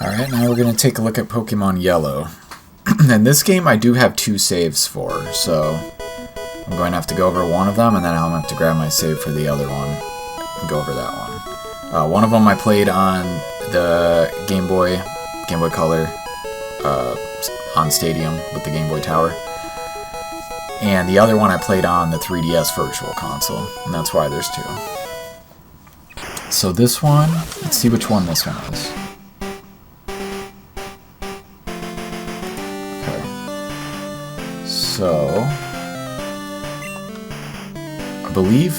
Alright, now we're going to take a look at Pokemon Yellow. And this game I do have 2 saves for, so I'm going to have to go over one of them, and then I'll have to grab my save for the other one and go over that one. One of them I played on the Game Boy Color, on Stadium with the Game Boy Tower. And the other one I played on the 3DS Virtual Console, and that's why there's 2. So this one, let's see which one this one is. So, I believe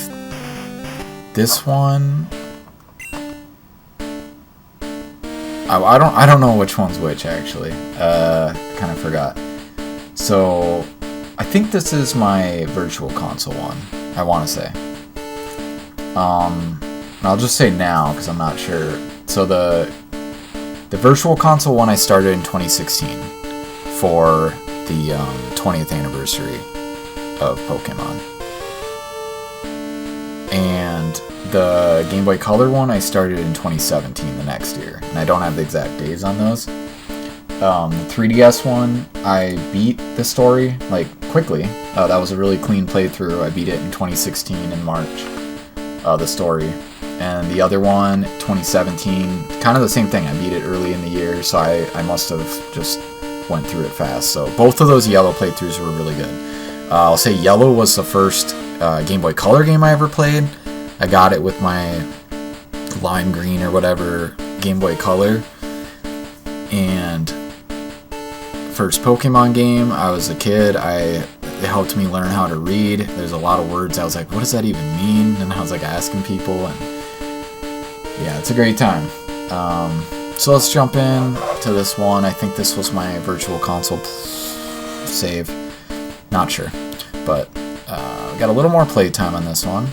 this one. I don't know which one's which actually. Kind of forgot. So, I think this is my Virtual Console one. I want to say. I'll just say now because I'm not sure. So the Virtual Console one I started in 2016 for the 20th anniversary of Pokemon. And the Game Boy Color one I started in 2017, the next year. And I don't have the exact days on those. The 3DS one, I beat the story, like, quickly. That was a really clean playthrough. I beat it in 2016 in March, the story. And the other one, 2017, kind of the same thing. I beat it early in the year, so I must have just went through it fast. So both of those Yellow playthroughs were really good. I'll say Yellow was the first Game Boy Color game I ever played. I got it with my lime green or whatever Game Boy Color. And first Pokemon game, I was a kid. It helped me learn how to read. There's a lot of words I was like, what does that even mean? And I was like asking people, and yeah, it's a great time. So let's jump in to this one. I think this was my Virtual Console save. Not sure. But we got a little more playtime on this one.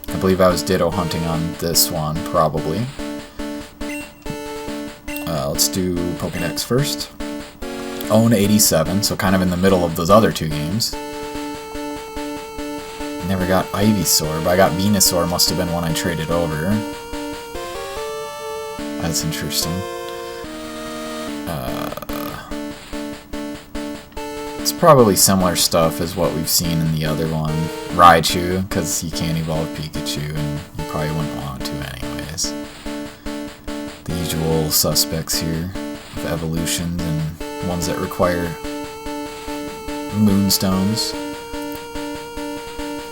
I believe I was Ditto hunting on this one, probably. Let's do Pokédex first. Own 87, so kind of in the middle of those other 2 games. Never got Ivysaur, but I got Venusaur. Must have been one I traded over. That's interesting. It's probably similar stuff as what we've seen in the other one. Raichu, because you can't evolve Pikachu, and you probably wouldn't want to anyways. The usual suspects here of evolutions and ones that require Moonstones.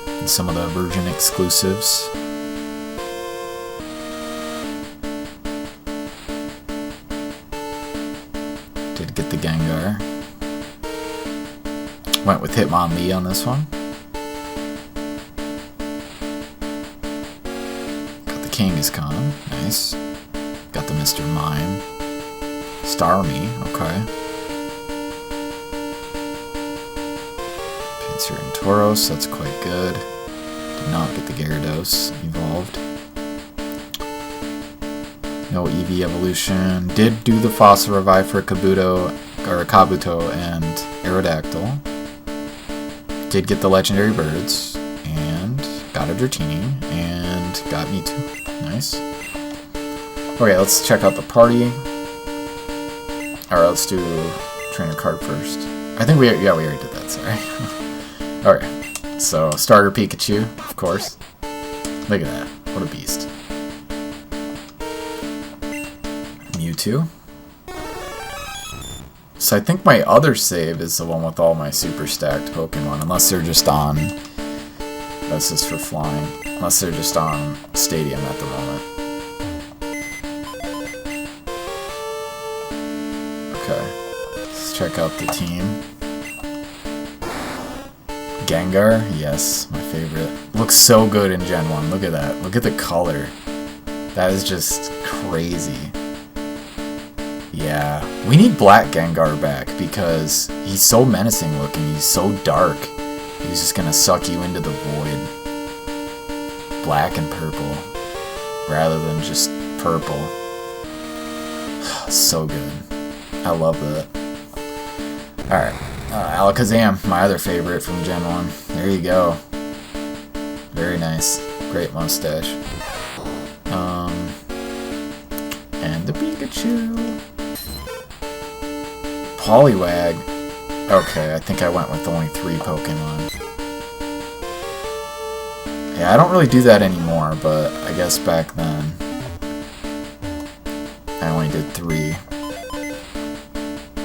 And some of the Virgin exclusives. Did get the Gengar. Went with Hitmonlee on this one. Got the Kangaskhan. Nice. Got the Mr. Mime. Starmie. Okay. Pinsir and Tauros. That's quite good. Did not get the Gyarados evolved. No EV evolution. Did do the Fossil Revive for Kabuto and Aerodactyl. Did get the legendary birds, and got a Dratini, and got Mewtwo. Nice. Okay, let's check out the party. Alright, let's do trainer card first. I think we already did that, sorry. Alright, so starter Pikachu, of course. Look at that, what a beast. Mewtwo. So I think my other save is the one with all my super stacked Pokemon, unless they're just on, this is for flying, unless they're just on Stadium at the moment. Okay, let's check out the team. Gengar, yes, my favorite. Looks so good in Gen 1, look at that, look at the color. That is just crazy. Yeah, we need Black Gengar back because he's so menacing looking, he's so dark. He's just gonna suck you into the void. Black and purple, rather than just purple. So good. I love that. Alright, Alakazam, my other favorite from Gen 1. There you go. Very nice. Great mustache. And the Pikachu. Poliwag. Okay, I think I went with only 3 Pokemon. Yeah, I don't really do that anymore, but I guess back then I only did 3.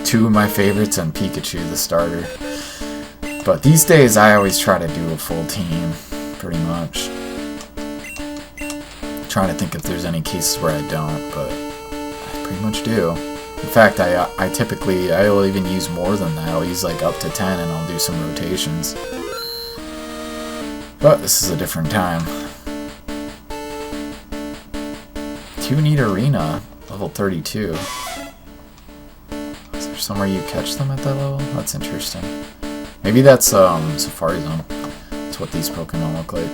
2 of my favorites and Pikachu, the starter. But these days I always try to do a full team, pretty much. Trying to think if there's any cases where I don't, but I pretty much do. In fact, I'll even use more than that. I'll use like up to 10 and I'll do some rotations. But this is a different time. 2 neat arena, level 32. Is there somewhere you catch them at that level? That's interesting. Maybe that's Safari Zone. That's what these Pokemon look like.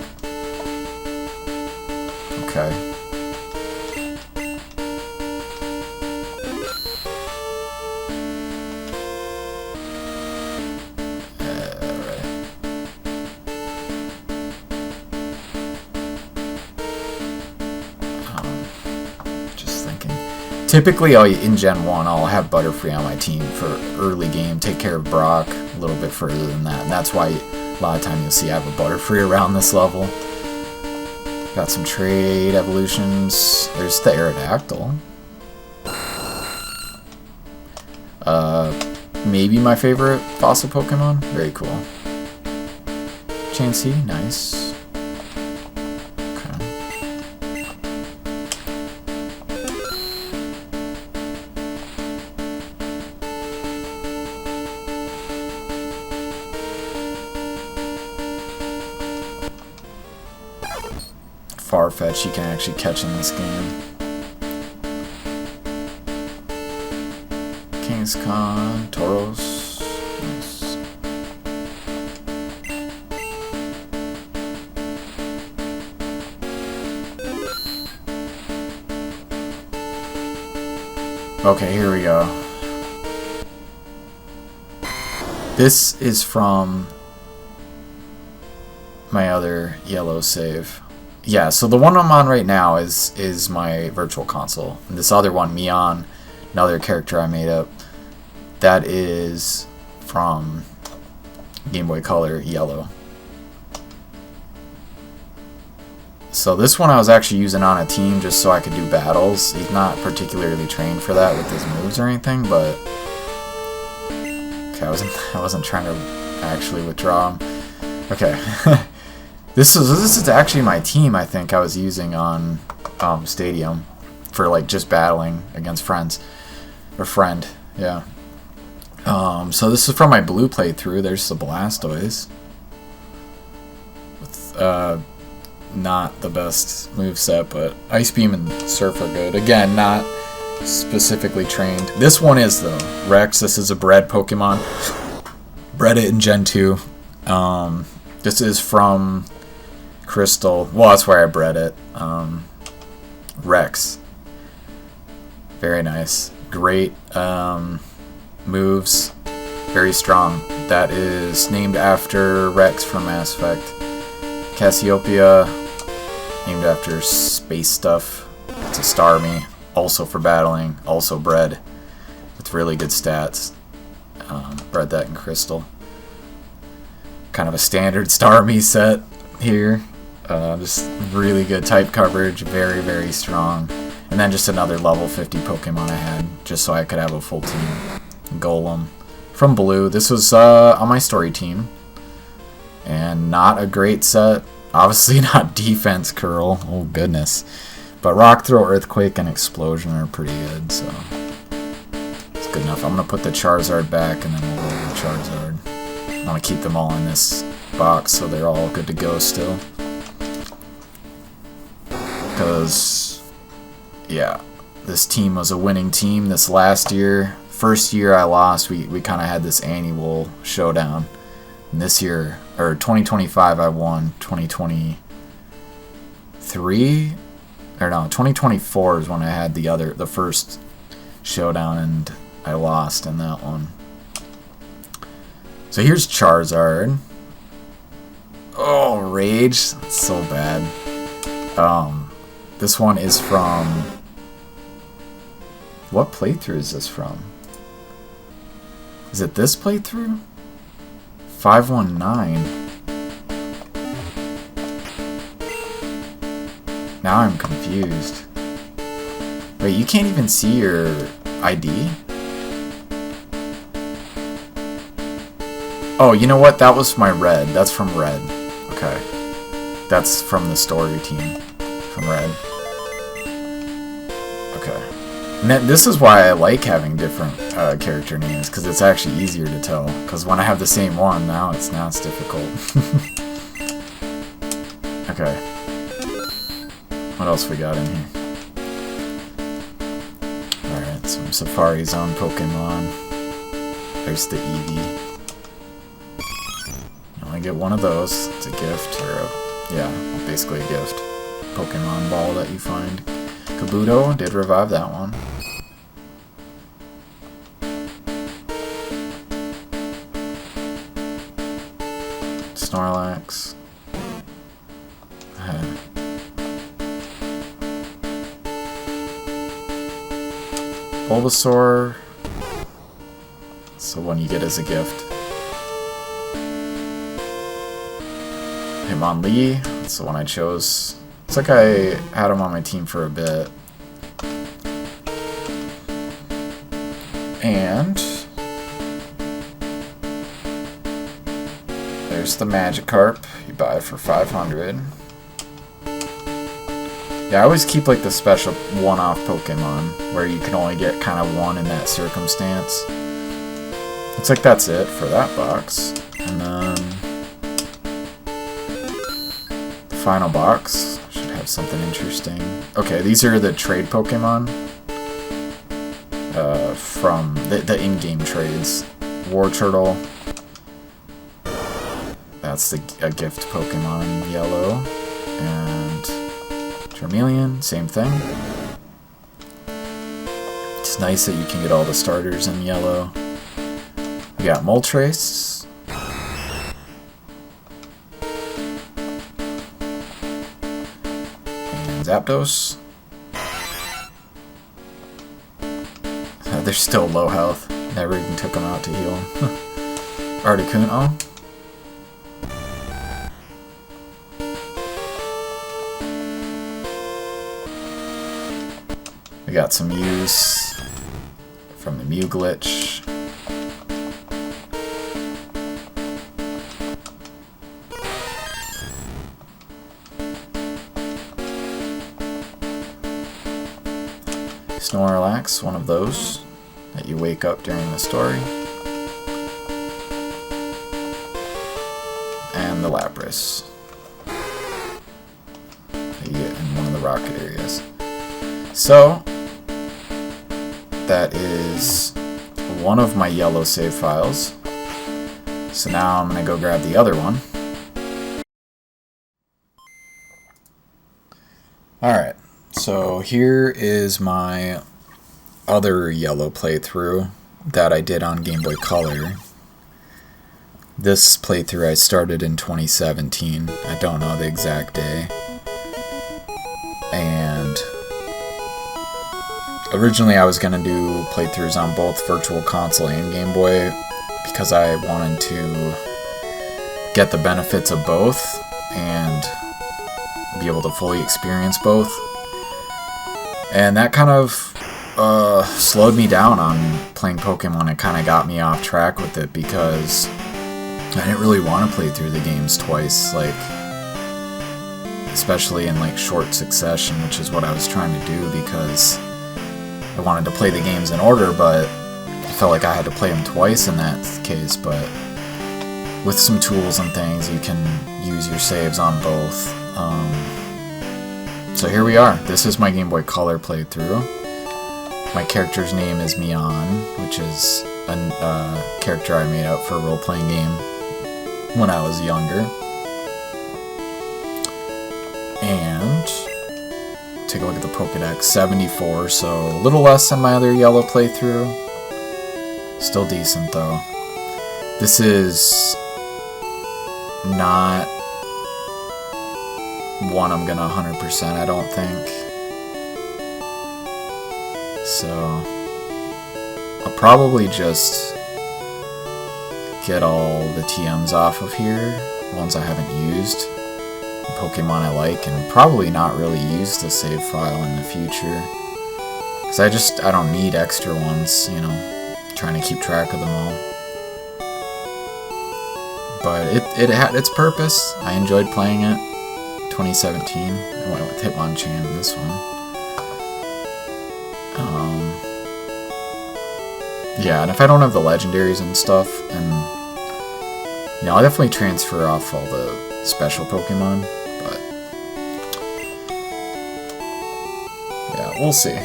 Okay. Typically, in Gen 1, I'll have Butterfree on my team for early game, take care of Brock a little bit further than that, and that's why a lot of time you'll see I have a Butterfree around this level. Got some trade evolutions. There's the Aerodactyl. Maybe my favorite fossil Pokemon. Very cool. Chansey, nice. Farfetch you can actually catch in this game. Kingscon, Tauros. Nice. Okay, here we go. This is from my other yellow save. Yeah, so the one I'm on right now is my virtual console. And this other one, Mion, another character I made up, that is from Game Boy Color Yellow. So this one I was actually using on a team just so I could do battles. He's not particularly trained for that with his moves or anything, but okay, I wasn't trying to actually withdraw him. Okay. This is actually my team. I think I was using on Stadium for like just battling against friends or friend. Yeah. So this is from my blue playthrough. There's the Blastoise with not the best moveset, but Ice Beam and Surf are good. Again, not specifically trained. This one is though. Rex. This is a bred Pokemon. Bred it in Gen 2. This is from Crystal. Well, that's where I bred it. Rex. Very nice. Great moves. Very strong. That is named after Rex from Mass Effect. Cassiopeia, named after space stuff. It's a Starmie. Also for battling. Also bred. With really good stats. Bred that in Crystal. Kind of a standard Starmie set here. Just really good type coverage, very, very strong. And then just another level 50 Pokemon I had, just so I could have a full team. Golem from Blue. This was on my story team. And not a great set. Obviously not Defense Curl, oh goodness. But Rock Throw, Earthquake, and Explosion are pretty good, so it's good enough. I'm going to put the Charizard back, and then we'll roll the Charizard. I want to keep them all in this box so they're all good to go still. Because, yeah, this team was a winning team this last year. First year I lost, we kind of had this annual showdown. And this year, or 2025, I won. 2023, or no, 2024 is when I had the first showdown, and I lost in that one. So here's Charizard. Oh, Rage. That's so bad. This one is from... What playthrough is this from? Is it this playthrough? 519. Now I'm confused. Wait, you can't even see your ID? Oh, you know what? That was my Red. That's from Red. Okay. That's from the story team. From Red. Okay. And this is why I like having different character names, because it's actually easier to tell. Because when I have the same one, now it's difficult. Okay. What else we got in here? Alright, some Safari Zone Pokemon. There's the Eevee. You only get one of those. It's a gift, or basically a gift. Pokemon ball that you find. Kabuto did revive that one. Snorlax. Bulbasaur. That's the one you get as a gift. Hitmonlee. That's the one I chose. It's like I had him on my team for a bit. And there's the Magikarp. You buy it for 500. Yeah, I always keep like the special one-off Pokemon where you can only get kind of one in that circumstance. Looks like that's it for that box. And then the final box should have something interesting. Okay, these are the trade Pokemon from the in-game trades. Wartortle. That's a gift Pokemon Yellow. And Charmeleon, same thing. It's nice that you can get all the starters in Yellow. We got Moltres. And Zapdos. They're still low health. Never even took them out to heal them. Articuno. We got some use from the Mew glitch. Snorlax, one of those that you wake up during the story. And the Lapras that you get in one of the rocket areas. So, that is one of my yellow save files. So now I'm going to go grab the other one. Alright, so here is my other yellow playthrough that I did on Game Boy Color. This playthrough I started in 2017. I don't know the exact day. And originally I was going to do playthroughs on both Virtual Console and Game Boy because I wanted to get the benefits of both and be able to fully experience both. And that kind of slowed me down on playing Pokemon. It kind of got me off track with it because I didn't really want to play through the games twice, like especially in like short succession, which is what I was trying to do because I wanted to play the games in order, but I felt like I had to play them twice in that case. But with some tools and things, you can use your saves on both. So here we are. This is my Game Boy Color playthrough. My character's name is Mian, which is a character I made up for a role-playing game when I was younger. And take a look at the Pokédex, 74, so a little less than my other yellow playthrough. Still decent though. This is not one I'm gonna 100%, I don't think. So I'll probably just get all the TMs off of here, ones I haven't used, Pokemon I like, and probably not really use the save file in the future. Because I don't need extra ones, you know, trying to keep track of them all. But it had its purpose. I enjoyed playing it. 2017. I went with Hitmonchan in this one. Yeah, and if I don't have the legendaries and stuff, and you know, I'll definitely transfer off all the special Pokemon, but yeah, we'll see.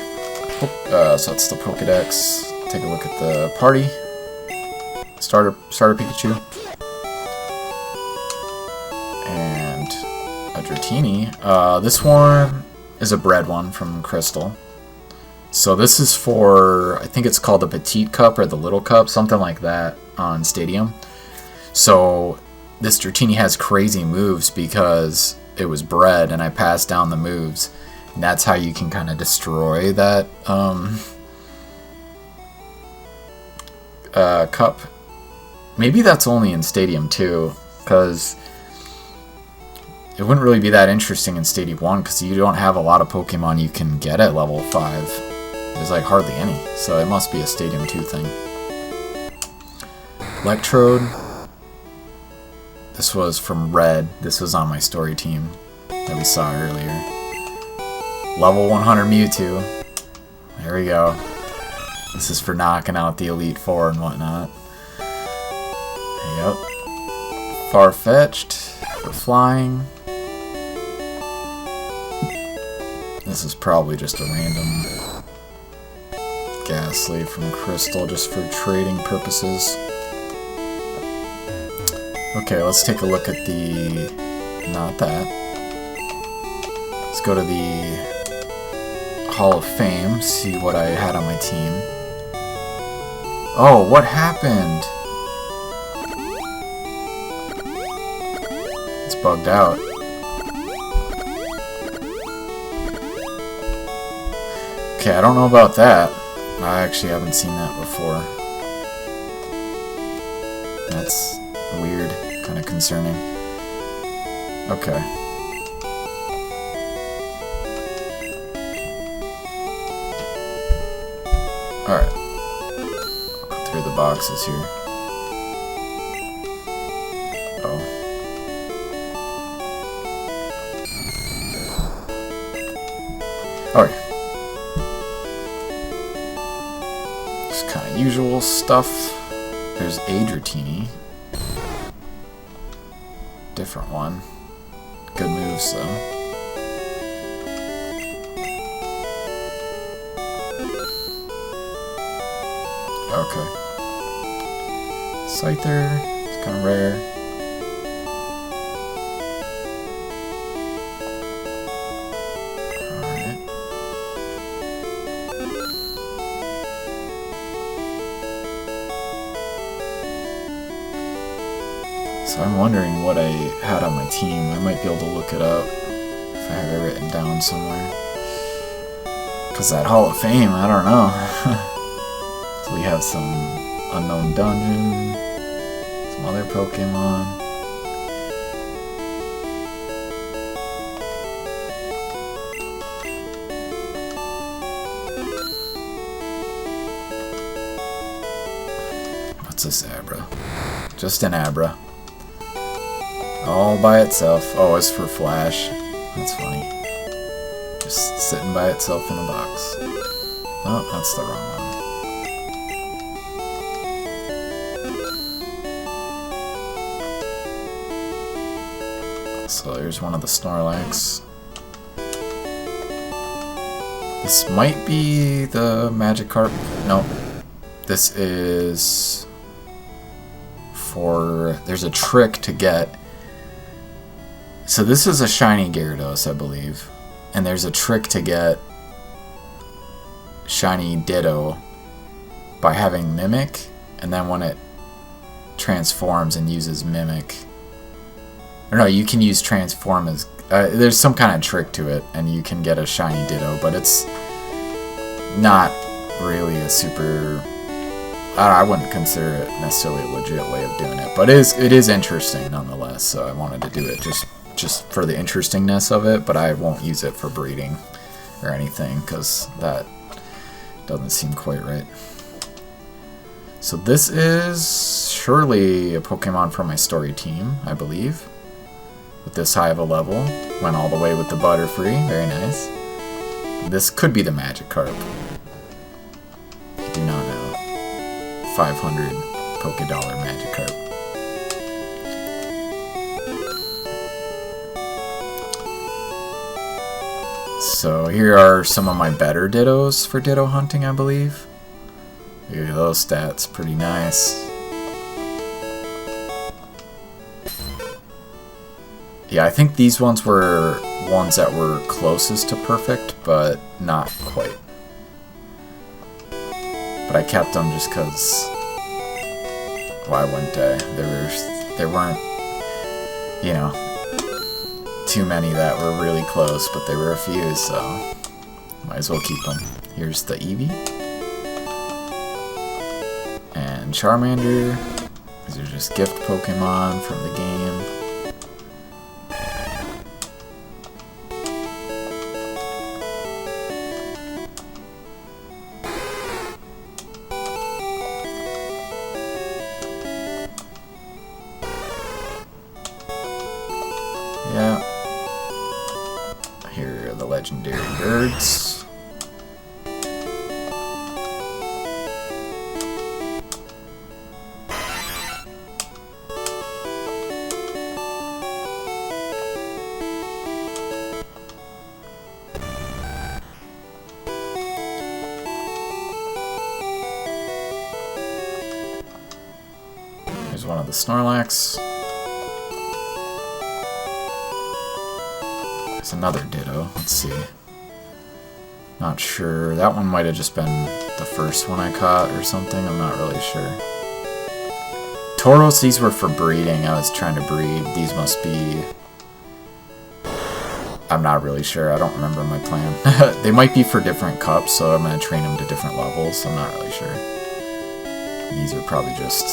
So that's the Pokedex. Take a look at the party. Starter Pikachu. And a Dratini. This one is a bred one from Crystal. So this is for, I think it's called the Petite Cup or the Little Cup, something like that on Stadium. So this Dratini has crazy moves because it was bred and I passed down the moves. And that's how you can kind of destroy that cup. Maybe that's only in Stadium 2, because it wouldn't really be that interesting in Stadium 1 because you don't have a lot of Pokemon you can get at level 5. There's like hardly any, so it must be a Stadium 2 thing. Electrode. This was from Red. This was on my story team that we saw earlier. Level 100 Mewtwo. There we go. This is for knocking out the Elite Four and whatnot. Yep. Farfetch'd for flying. This is probably just a random Ghastly from Crystal just for trading purposes. Okay, let's take a look at the... not that. Let's go to the Hall of Fame, see what I had on my team. Oh, what happened? It's bugged out. Okay, I don't know about that. I actually haven't seen that before. That's weird, kind of concerning. Okay. Alright. Go through the boxes here. Oh. Alright. Just kind of usual stuff. There's a Dratini. Different one. Good moves though. Okay. Scyther, it's kind of rare. Alright. So I'm wondering what I had on my team. I might be able to look it up if I have it written down somewhere. Because that Hall of Fame, I don't know. So we have some unknown dungeon, some other Pokemon. What's this Abra? Just an Abra. All by itself. Oh, it's for Flash. That's funny. Just sitting by itself in a box. Oh, that's the wrong one. So there's one of the Snorlax. This might be the Magikarp. No. This is for... there's a trick to get... So this is a shiny Gyarados, I believe. And there's a trick to get shiny Ditto by having Mimic. And then when it transforms and uses Mimic... or no, you can use Transform as... there's some kind of trick to it, and you can get a shiny Ditto, but it's not really a super I wouldn't consider it necessarily a legit way of doing it, but it is interesting nonetheless. So I wanted to do it just for the interestingness of it, but I won't use it for breeding or anything because that doesn't seem quite right. So this is surely a Pokemon from my story team, I believe. With this high of a level, went all the way with the Butterfree, very nice. This could be the Magikarp. I do not know. 500 Pokédollar Magikarp. So here are some of my better Dittos for Ditto hunting, I believe. Look at those stats, pretty nice. Yeah, I think these ones were ones that were closest to perfect, but not quite. But I kept them just because, why wouldn't I? There weren't, you know, too many that were really close, but there were a few, so might as well keep them. Here's the Eevee. And Charmander. These are just gift Pokemon from the game. Yeah. Here are the legendary birds. Here's one of the Snorlax. There's another Ditto. Let's see. Not sure. That one might have just been the first one I caught or something. I'm not really sure. Tauros, these were for breeding. I was trying to breed. These must be... I'm not really sure. I don't remember my plan. They might be for different cups, so I'm going to train them to different levels. I'm not really sure. These are probably just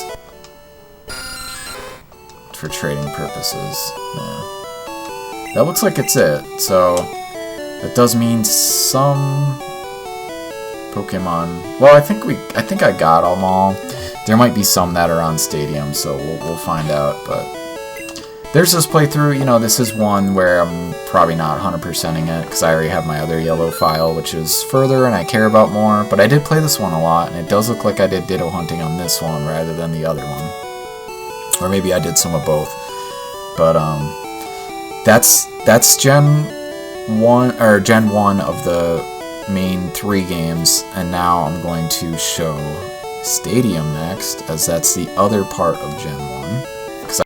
for trading purposes. Yeah. That looks like it's it, so that does mean some Pokemon. Well, I think I got them all. There might be some that are on Stadium, so we'll find out. But there's this playthrough. You know, this is one where I'm probably not 100%ing it because I already have my other yellow file, which is further and I care about more. But I did play this one a lot, and it does look like I did Ditto hunting on this one rather than the other one, or maybe I did some of both. But That's Gen 1 or Gen 1 of the main 3 games, and now I'm going to show Stadium next, as that's the other part of Gen 1.